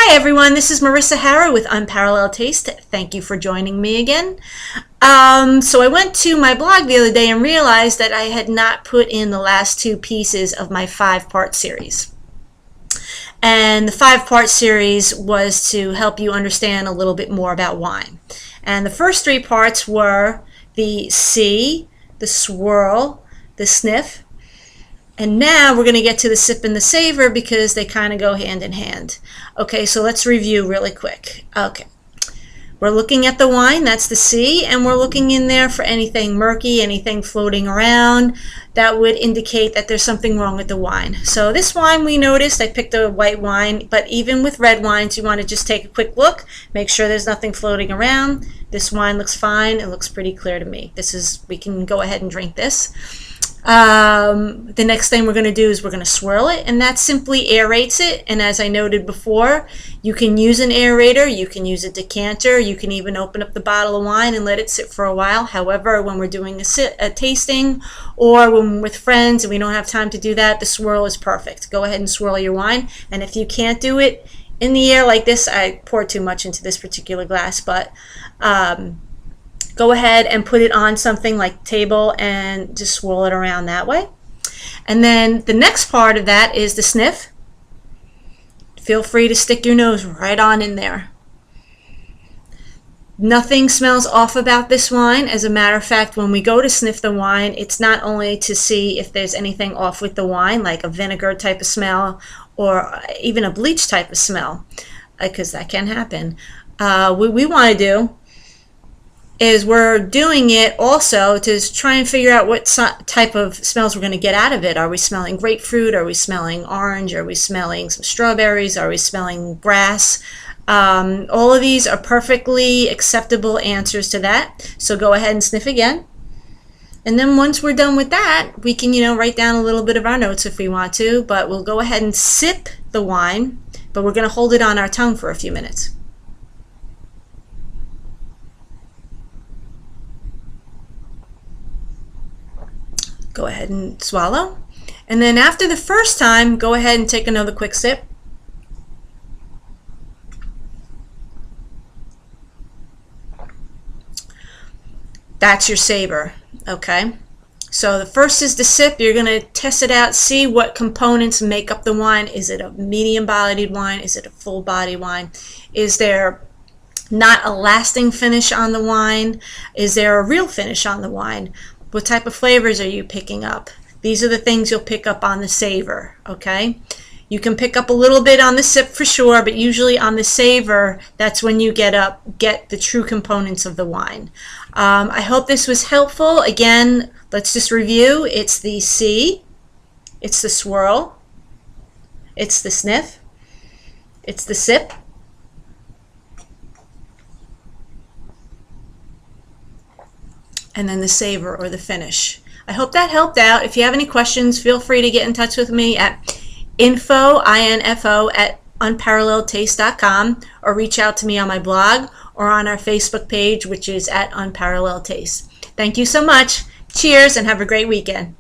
Hi everyone, this is Marissa Harrow with Unparalleled Taste. Thank you for joining me again. So I went to my blog the other day and realized that I had not put in the last two pieces of my 5-part series. And the 5-part series was to help you understand a little bit more about wine. And the first 3 parts were the See, the Swirl, the Sniff, and now we're going to get to the Sip and the Savor because they kind of go hand in hand. Okay, so let's review really quick. Okay, we're looking at the wine, that's the See, and we're looking in there for anything murky, anything floating around that would indicate that there's something wrong with the wine. So this wine, we noticed, I picked a white wine, but even with red wines, you want to just take a quick look, make sure there's nothing floating around. This wine looks fine, it looks pretty clear to me. We can go ahead and drink this. The next thing we're going to do is we're going to swirl it, and that simply aerates it. And as I noted before, you can use an aerator, you can use a decanter, you can even open up the bottle of wine and let it sit for a while. However, when we're doing a tasting or when we're with friends and we don't have time to do that, the swirl is perfect. Go ahead and swirl your wine, and if you can't do it in the air like this, I poured too much into this particular glass, but go ahead and put it on something like table and just swirl it around that way. And then the next part of that is the Sniff. Feel free to stick your nose right on in there. Nothing smells off about this wine. As a matter of fact, when we go to sniff the wine, it's not only to see if there's anything off with the wine, like a vinegar type of smell or even a bleach type of smell, because that can happen. What we want to do is we're doing it also to try and figure out what type of smells we're going to get out of it. Are we smelling grapefruit? Are we smelling orange? Are we smelling some strawberries? Are we smelling grass? All of these are perfectly acceptable answers to that. So go ahead and sniff again. And then once we're done with that, we can, write down a little bit of our notes if we want to, but we'll go ahead and sip the wine, but we're going to hold it on our tongue for a few minutes. Go ahead and swallow. And then after the first time, go ahead and take another quick sip. That's your savor, okay? So the first is the sip. You're going to test it out, see what components make up the wine. Is it a medium-bodied wine? Is it a full-body wine? Is there not a lasting finish on the wine? Is there a real finish on the wine? What type of flavors are you picking up? These are the things you'll pick up on the savor, okay? You can pick up a little bit on the sip for sure, but usually on the savor, that's when you get the true components of the wine. I hope this was helpful. Again, let's just review. It's the See, it's the Swirl, it's the Sniff, it's the Sip, and then the Savor or the finish. I hope that helped out. If you have any questions, feel free to get in touch with me at info at unparalleledtaste.com, or reach out to me on my blog or on our Facebook page, which is at Unparalleled Taste. Thank you so much. Cheers and have a great weekend.